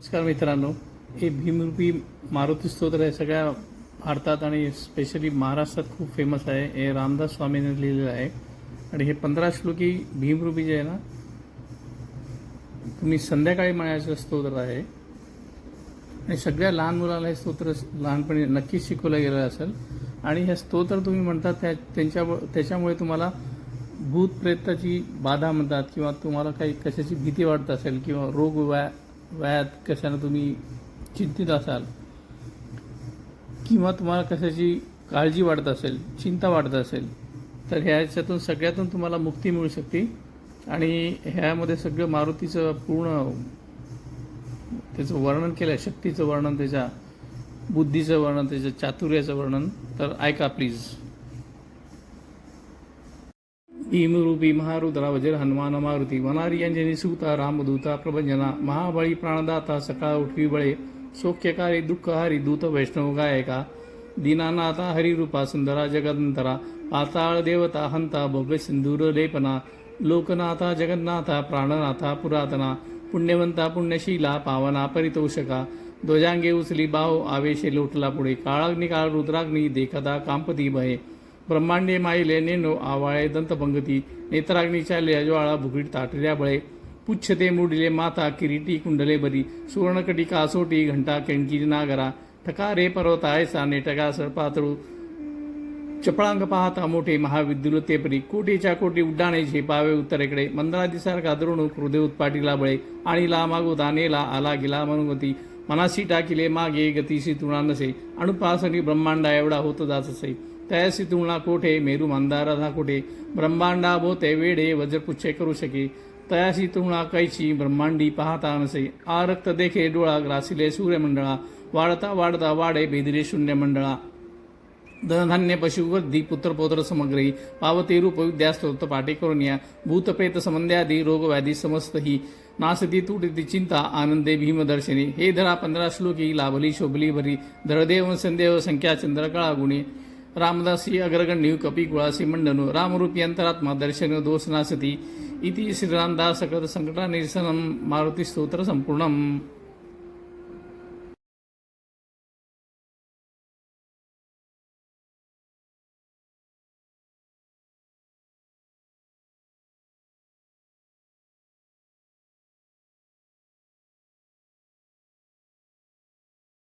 नमस्कार मित्रांनो, हे भीमरूपी मारुती स्तोत्र आहे सगळ्या भारतात आणि स्पेशली महाराष्ट्रात खूप फेमस आहे. हे रामदास स्वामींनी लिहिलेलं आहे आणि हे 15 श्लोकी भीमरूपी जे आहे ना, तुम्ही संध्याकाळी म्हणायचं स्तोत्र आहे आणि सगळ्या लहान मुलाला हे स्तोत्र लहानपणी नक्कीच शिकवलं गेलं असेल. आणि हे स्तोत्र तुम्ही म्हणतात त्याच्यामुळे तुम्हाला भूत प्रेताची बाधा म्हणतात किंवा तुम्हाला काही कशाची भीती वाटत असेल किंवा रोग व्याध कशानं तुम्ही चिंतित असाल किंवा तुम्हाला कशाची काळजी वाटत असेल, चिंता वाटत असेल, तर ह्याच्यातून सगळ्यातून तुम्हाला मुक्ती मिळू शकते. आणि ह्यामध्ये सगळं मारुतीचं पूर्ण त्याचं वर्णन केलं आहे, शक्तीचं वर्णन, त्याच्या बुद्धीचं वर्णन, त्याच्या चातुर्याचं वर्णन. तर ऐका प्लीज. भीमरूपी महारुद्रा वज्र हनुमान मारुती वनारी अंजनी सुता रामदूता प्रभंजना महाबळी प्राणदाता सकाळ उठवी बळे सौख्यकारी दुःखहारी दूत वैष्णव गायका दीनानाथा हरिरूपा सुंदरा जगदंतरा पाताळ देवता हंता भव्य सिंधूर लेपना लोकनाथा जगन्नाथा प्राणनाथा पुरातना पुण्यवंता पुण्यशीला पावना परितोषका ध्वजांगे उचली बाहो आवेशे लोटला पुढे काळाग्नी काळ रुद्राग्नी देखता कांपती भये ब्रह्मांडे माईले नेनो आवाळे दंतपंगती नेत्राग्नीच्या लेजवाळा भुगीट ताटल्या बळे पुच्छते मुडिले माता किरीटी कुंडले बरी सुवर्णकटी कासोटी घंटा केणकी नागरा ठकारे पर्वतायसा नेटका सरपातळू चपळांग पाहता मोठे महाविद्युलते परी कोटीच्या कोटी उड्डाणे झेपावे उत्तरेकडे मंदरादिसारखा द्रोणूक हृदय उत्पाटीला बळे आणि ला मागोता नेला आला गेला मनोगती मनाशी टाकिले मागे गतीशी तुळा नसे अणुपासनी ब्रह्मांडा एवढा होत जात असे तयासी तुळणा कोठे मेरू मंदारा कोठे ब्रह्मांडा भोते वेडे वज्रपुच्छे करू शके तयासी तुळणा कैची ब्रह्मांडी पाहता नसे आरक्त देखे डोळा ग्रासिले सूर्यमंडळा वाढता वाढता वाडे भेदिले शून्य मंडळा धनधान्य पशुवृद्धी पुत्रपौत्र समग्रही पावते रूप विद्यास्तोत्र पाठे करून या भूतप्रेत संबंध्यादी रोगव्याधी समस्त ही नासती तुटती चिंता आनंदे भीमदर्शनी हे धरा 15 श्लोकी लाभली शोभली भरी धरदेव संदेव संख्या चंद्रकळा गुणे रामदासी अग्रगण्यू कपी कुळासी मंडनो रामरूपी अंतरात्मा दर्शन दोष नासती इति श्रीरामदास सकट संकटा निरसनम मारुती स्तोत्र संपूर्णम.